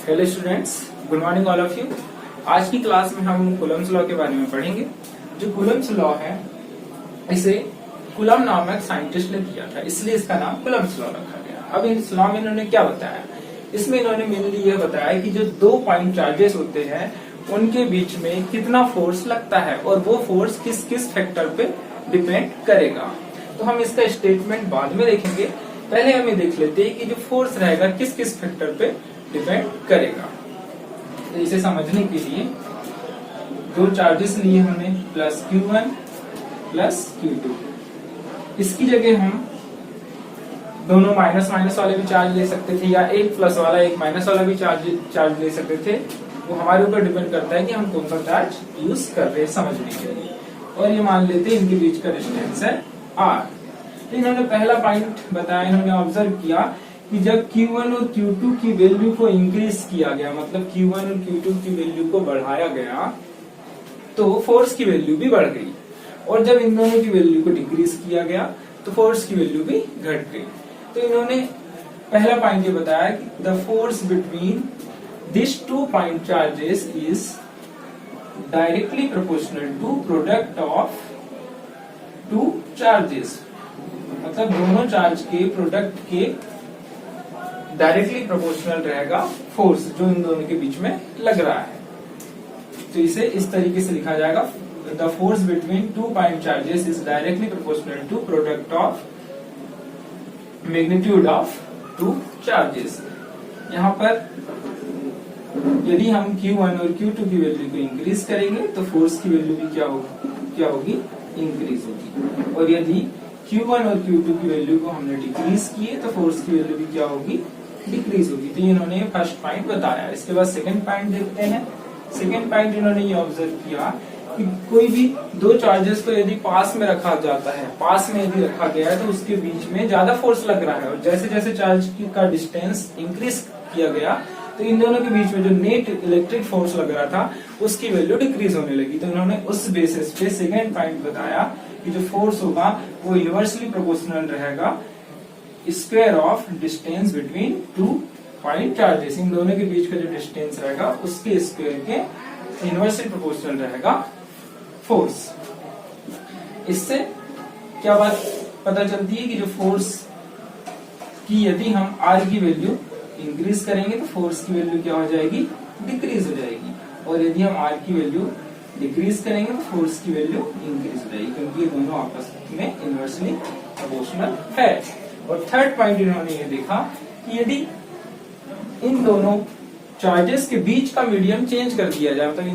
Hello students, good morning all of you. आज की class में हम कूलम्स लॉ के बारे में पढ़ेंगे। जो कूलम्स लॉ है इसे कूलम नामक साइंटिस्ट ने दिया था, इसलिए इसका नाम कूलम्स लॉ रखा गया। अब इस लॉ में इन्होंने क्या बताया, इसमें इन्होंने मेनली यह बताया कि जो 2 पॉइंट चार्जेस होते हैं उनके बीच में कितना फोर्स लगता है और वो फोर्स किस किस फैक्टर पे डिपेंड करेगा। तो हम इसका स्टेटमेंट बाद में देखेंगे, पहले हमें देख लेते हैं कि जो फोर्स रहेगा किस किस फैक्टर पे डिपेंड करेगा। तो इसे समझने के लिए 2 चार्जेस लिए हमने, प्लस Q1 प्लस Q2। इसकी जगह हम दोनों माइनस माइनस वाले भी चार्ज ले सकते थे या एक प्लस वाला एक माइनस वाला भी चार्ज ले सकते थे। वो हमारे ऊपर डिपेंड करता है कि हम कौन सा चार्ज यूज कर रहे हैं समझने के लिए। और ये मान लेते हैं इनके बीच का डिस्टेंस है R। तो इन्होंने पहला पॉइंट बताया, इन्होंने ऑब्जर्व किया कि जब Q1 और Q2 की वैल्यू को इंक्रीज किया गया, मतलब Q1 और Q2 की वैल्यू को बढ़ाया गया, तो फोर्स की वैल्यू भी बढ़ गई। और जब इन दोनों की वैल्यू को डिक्रीज किया गया तो फोर्स की वैल्यू भी घट गई। तो इन्होंने पहला पॉइंट ये बताया कि the force between this 2 point charges is directly proportional to product of 2 charges. मतलब दोनों चार्ज के प्रोडक्ट के डायरेक्टली प्रोपोर्शनल रहेगा फोर्स जो इन दोनों के बीच में लग रहा है। तो इसे इस तरीके से लिखा जाएगा, the force between 2 point charges is directly proportional to product of magnitude of 2 charges. यहाँ पर यदि हम Q1 और Q2 की वैल्यू को इंक्रीज करेंगे तो फोर्स की वैल्यू भी क्या होगी इंक्रीज होगी। और यदि Q1 और Q2 की वैल्यू को हमने डिक्रीज किए तो फोर्स की वैल्यू भी क्या होगी डिक्रीज होगी। तो इन्होंने फर्स्ट पॉइंट बताया। इसके बाद सेकंड पॉइंट देखते हैं। सेकंड पॉइंट इन्होंने ये ऑब्जर्व किया कि कोई भी 2 चार्जेस को यदि पास में रखा जाता है, पास में यदि रखा गया है तो उसके बीच में ज्यादा फोर्स लग रहा है। और जैसे जैसे चार्ज का डिस्टेंस इंक्रीज किया गया तो इन दोनों के बीच में जो नेट इलेक्ट्रिक फोर्स लग रहा था उसकी वैल्यू डिक्रीज होने लगी। तो इन्होंने उस बेसिस पे सेकेंड पॉइंट बताया कि जो फोर्स होगा वो इनवर्सली प्रोपोर्शनल रहेगा square of distance between 2 point charges. इन दोनों के बीच का जो डिस्टेंस रहेगा उसके स्क्वायर के इनवर्सली प्रोपोर्शनल रहेगा फोर्स। इससे क्या बात पता चलती है कि जो फोर्स की यदि हम R की वैल्यू इंक्रीज करेंगे तो फोर्स की वैल्यू क्या हो जाएगी डिक्रीज हो जाएगी। और यदि हम R की वैल्यू डिक्रीज करेंगे तो फोर्स की वैल्यू इंक्रीज हो जाएगी, क्योंकि ये दोनों आपस में इनवर्सली प्रोपोर्शनल है। और थर्ड पॉइंट इन्होंने ये देखा कि यदि इन दोनों चार्जेस के बीच का मीडियम चेंज कर दिया जाए, मतलब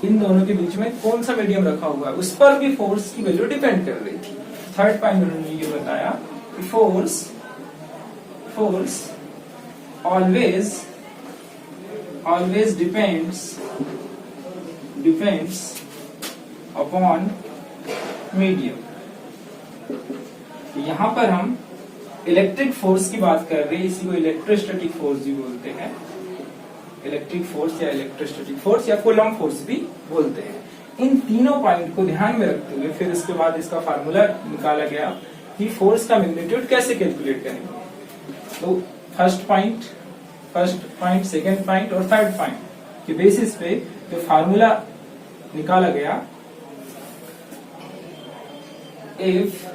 इन दोनों के बीच में कौन सा मीडियम रखा हुआ है उस पर भी फोर्स की वैल्यू डिपेंड कर रही थी। थर्ड पॉइंट उन्होंने ये बताया कि force always depends upon medium। यहाँ पर हम इलेक्ट्रिक फोर्स की बात कर रहे हैं, इसी को इलेक्ट्रोस्टैटिक फोर्स भी बोलते हैं। इलेक्ट्रिक फोर्स या इलेक्ट्रोस्टैटिक फोर्स या कूलम फोर्स भी बोलते हैं। इन तीनों पॉइंट को ध्यान में रखते हुए फिर इसके बाद इसका फार्मूला निकाला गया कि फोर्स का मैग्नीट्यूड कैसे कैलकुलेट करेंगे। तो फर्स्ट पॉइंट, सेकंड पॉइंट और थर्ड पॉइंट के बेसिस पे जो फार्मूला निकाला गया, इफ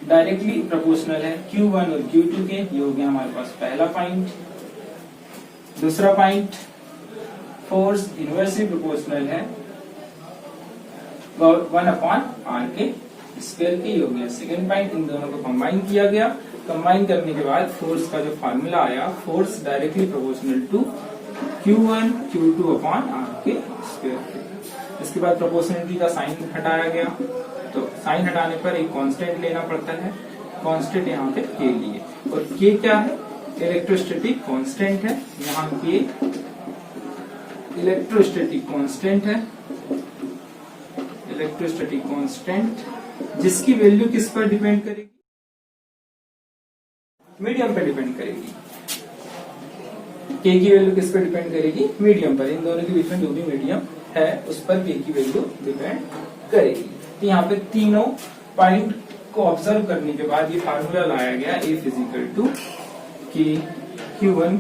डायरेक्टली प्रोपोर्शनल है Q1 और Q2 के, ये हो गया हमारे पास पहला पॉइंट। दूसरा पॉइंट, फोर्स इनवर्सली प्रोपोर्शनल है 1/R के स्क्वायर के, हो गया सेकेंड पॉइंट। इन दोनों को कंबाइन किया गया, कंबाइन करने के बाद फोर्स का जो फार्मूला आया, force directly proportional to Q1 Q2/R के स्क्वायर। इसके बाद प्रोपोर्शनलिटी का साइन हटाया गया, तो साइन हटाने पर एक कांस्टेंट लेना पड़ता है। कांस्टेंट यहाँ पे K लिए, और K क्या है इलेक्ट्रोस्टैटिक कांस्टेंट है। यहाँ K इलेक्ट्रोस्टैटिक कांस्टेंट है, इलेक्ट्रोस्टैटिक कांस्टेंट जिसकी वैल्यू किस पर डिपेंड करेगी मीडियम पर डिपेंड करेगी। K की वैल्यू किस पर डिपेंड करेगी मीडियम पर। इन दोनों के बीच में जो भी मीडियम है उस पर K की वैल्यू डिपेंड करेगी। तो यहाँ पे तीनों पॉइंट को ऑब्जर्व करने के बाद ये फार्मूला लाया गया, F is equal to Q1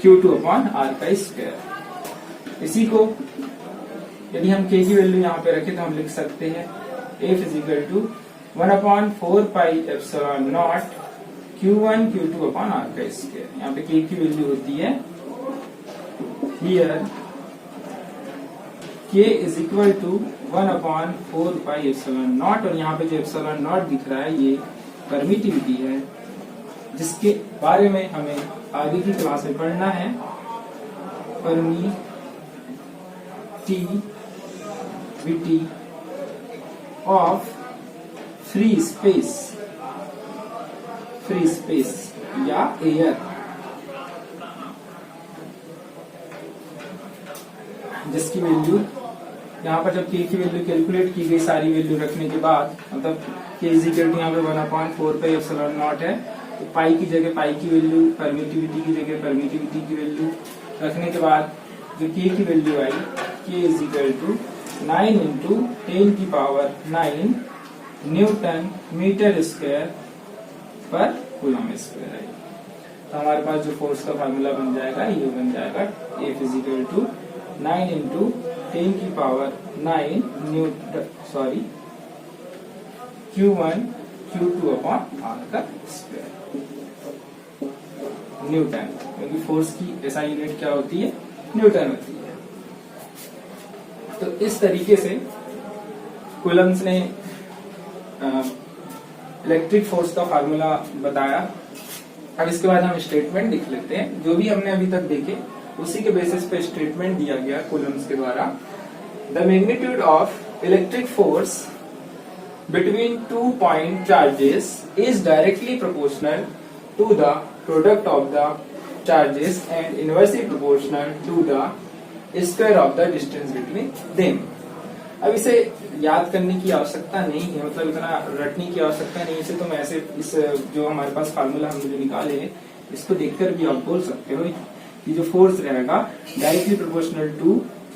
Q2 upon R का स्क्वायर। इसी को यदि हम K की वैल्यू यहाँ पे रखें तो हम लिख सकते हैं F is equal to 1/4 pi epsilon naught Q1 Q2 upon R का स्क्वायर। यहाँ पे K की वैल्यू होती है here K is equal to 1/4 pi epsilon naught, और यहाँ पे जो एप्सिलॉन नॉट दिख रहा है ये परमिटिविटी है, जिसके बारे में हमें आगे की क्लास में पढ़ना है। परमिटिविटी ऑफ फ्री स्पेस या एयर, जिसकी वैल्यू यहाँ पर जब K की वैल्यू कैलकुलेट की गई सारी वैल्यू रखने के बाद, मतलब K इज इक्वल टू यहाँ पे 1/4 पाई एप्सिलॉन नॉट है, तो पाई की जगह पाई की वैल्यू, परमिटिविटी की जगह परमिटिविटी की वैल्यू रखने के बाद जो K की वैल्यू आई, K is equal to 9 into 10 की पावर 9 न्यूटन मीटर स्क्वायर पर कूलम स्क्वायर आई। तो हमारे पास जो फोर्स का फार्मूला बन जाएगा ये बन जाएगा F is equal to 9 into 10 की power 9 Q1 Q2 upon R का स्क्वायर न्यूटन, क्योंकि फोर्स की ऐसा यूनिट क्या होती है, न्यूटन होती है। तो इस तरीके से कूलम्स ने इलेक्ट्रिक फोर्स का फार्मूला बताया। अब इसके बाद हम स्टेटमेंट लिख लेते हैं, जो भी हमने अभी तक देखे उसी के बेसिस पे स्टेटमेंट दिया गया कूलम्स के द्वारा। The magnitude of electric force between 2 point charges is directly proportional to the product of the charges and inversely proportional to the square of the distance between them. अब इसे याद करने की आवश्यकता नहीं है, मतलब इतना रटने की आवश्यकता नहीं है। इसे तुम ऐसे इस जो हमारे पास फार्मूला हमने जो निकाले हैं इसको देखकर भी आप बोल सकते हो कि जो फोर्स रहेगा directly proportional to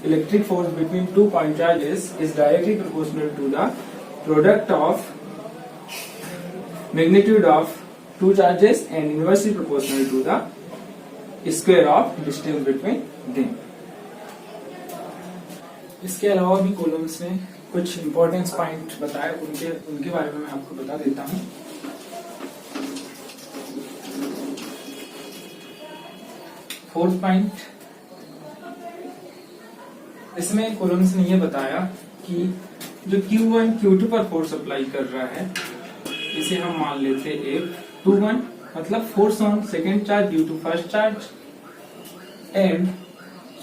electric force between 2 point charges is directly proportional to the product of magnitude of 2 charges and inversely proportional to the square of distance between them. इसके अलावा भी कॉलम्स ने कुछ इंपॉर्टेंस पॉइंट बताए, उनके बारे में मैं आपको बता देता हूँ। फोर्थ पॉइंट, इसमें कॉलम्स ने ये बताया कि जो Q1 Q2 पर फोर्स अप्लाई कर रहा है इसे हम मान लेते F21, मतलब force on second charge due to first charge, and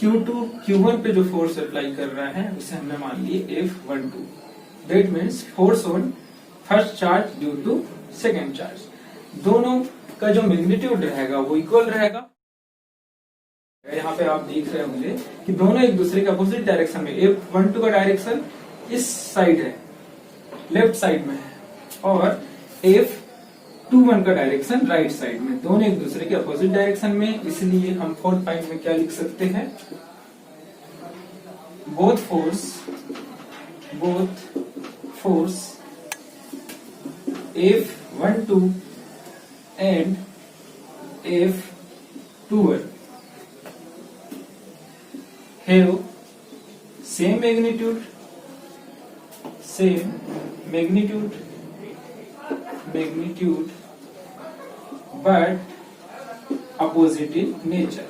Q2 Q1 पे जो फोर्स अप्लाई कर रहा है उसे हमने मान लिए F12, that means force on first charge due to second charge. दोनों का जो मैग्नीट्यूड रहेगा वो इक्वल रहेगा। यहाँ पे आप देख रहे होंगे कि दोनों एक दूसरे के अपोजिट डायरेक्शन में, F12 का डायरेक्शन इस साइड है, लेफ्ट साइड में है, और F21 का डायरेक्शन राइट साइड में, दोनों एक दूसरे के अपोजिट डायरेक्शन में। इसलिए हम फोर्थ पॉइंट में क्या लिख सकते हैं, both force F12 and F21 have same magnitude but opposite in nature,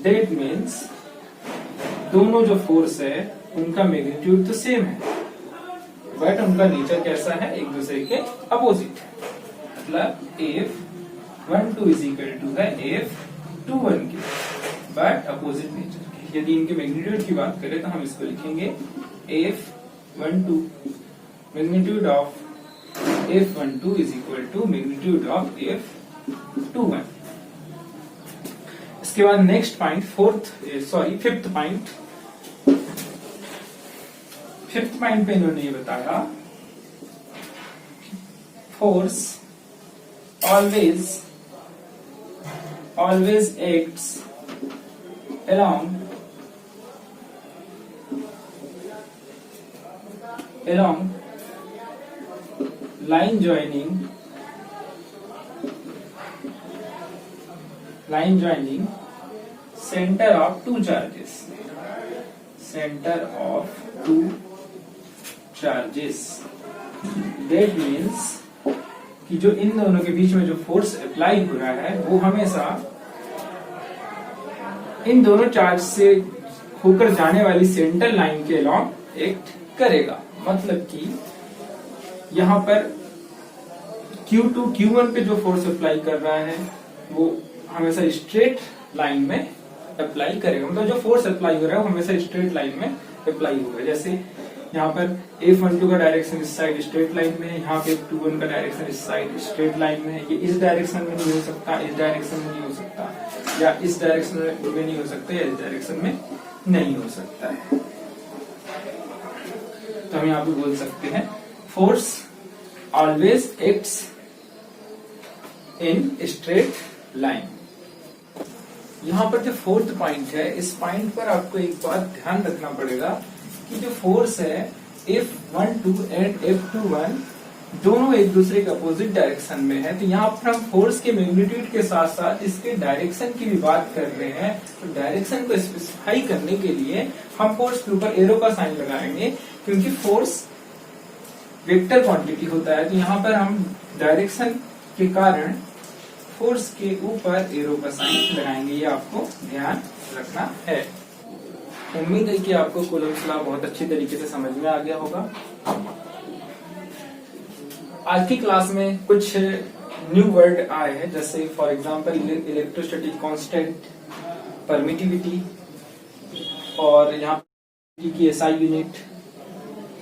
that means दोनों जो फोर्स है उनका मैग्नीट्यूड तो सेम है बट उनका नेचर कैसा है, एक दूसरे के अपोजिट है। मतलब F12 इज इक्वल टू है F21 के, बट अपोजिट नेचर के। यदि इनके मैग्नीट्यूड की बात करें तो हम इसको लिखेंगे F12 magnitude of F12 is equal to magnitude of F21। इसके बाद नेक्स्ट पॉइंट फिफ्थ पॉइंट पे इन्होंने ये बताया, force always acts along line joining line joining center of two charges, center of two charges, that means कि जो इन दोनों के बीच में जो फोर्स अप्लाई हो रहा है वो हमेशा इन दोनों चार्ज से होकर जाने वाली सेंटर लाइन के अलॉन्ग एक्ट करेगा। मतलब कि यहाँ पर Q2 Q1 पे जो फोर्स अप्लाई कर रहा है वो हमेशा स्ट्रेट लाइन में अप्लाई करेगा, मतलब जो फोर्स अप्लाई हो रहा है वो हमेशा स्ट्रेट लाइन में अप्लाई होगा। जैसे यहाँ पर F12 का डायरेक्शन इस साइड स्ट्रेट लाइन में है, यहाँ पे F21 का डायरेक्शन इस साइड स्ट्रेट लाइन में है। ये इस डायरेक्शन में नहीं हो सकता, इस डायरेक्शन में नहीं हो सकता, या इस डायरेक्शन में नहीं हो सकता, या इस डायरेक्शन में नहीं हो सकता है। तो हम यहाँ पे बोल सकते हैं force always acts in straight line. यहाँ पर जो फोर्थ पॉइंट है, इस पॉइंट पर आपको एक बात ध्यान रखना पड़ेगा कि जो फोर्स है F12 एंड F21 दोनों एक दूसरे के अपोजिट डायरेक्शन में है। तो यहाँ पर हम फोर्स के मैग्नीट्यूड के साथ साथ इसके डायरेक्शन की भी बात कर रहे हैं। तो डायरेक्शन को स्पेसिफाई करने के लिए हम फोर्स के ऊपर एरो का साइन लगाएंगे, क्योंकि फोर्स वेक्टर क्वांटिटी होता है। तो यहाँ पर हम डायरेक्शन के कारण फोर्स के ऊपर एरो का साइन लगाएंगे, ये आपको ध्यान रखना है। उम्मीद है कि आपको कूलम्ब्स लॉ बहुत अच्छी तरीके से समझ में आ गया होगा। आज की क्लास में कुछ न्यू वर्ड आए हैं, जैसे for example electrostatic constant, permittivity, और यहाँ की एसआई यूनिट।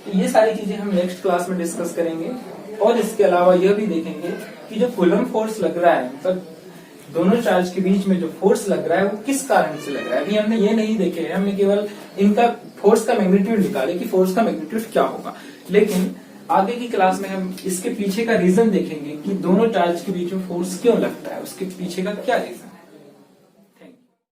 तो ये सारी चीजें हम नेक्स्ट क्लास में डिस्कस करेंगे। और इसके अलावा यह भी देखेंगे कि जो कूलम्ब फोर्स लग रहा है, मतलब दोनों चार्ज के बीच में जो फोर्स लग रहा है वो किस कारण से लग रहा है। अभी हमने ये नहीं देखे है, हमने केवल इनका फोर्स का मैग्नीट्यूड निकाले कि फोर्स का मैग्नीट्यूड क्या होगा। लेकिन आगे की क्लास में हम इसके पीछे का रीजन देखेंगे कि दोनों चार्ज के बीच में फोर्स क्यों लगता है, उसके पीछे का क्या रीजन।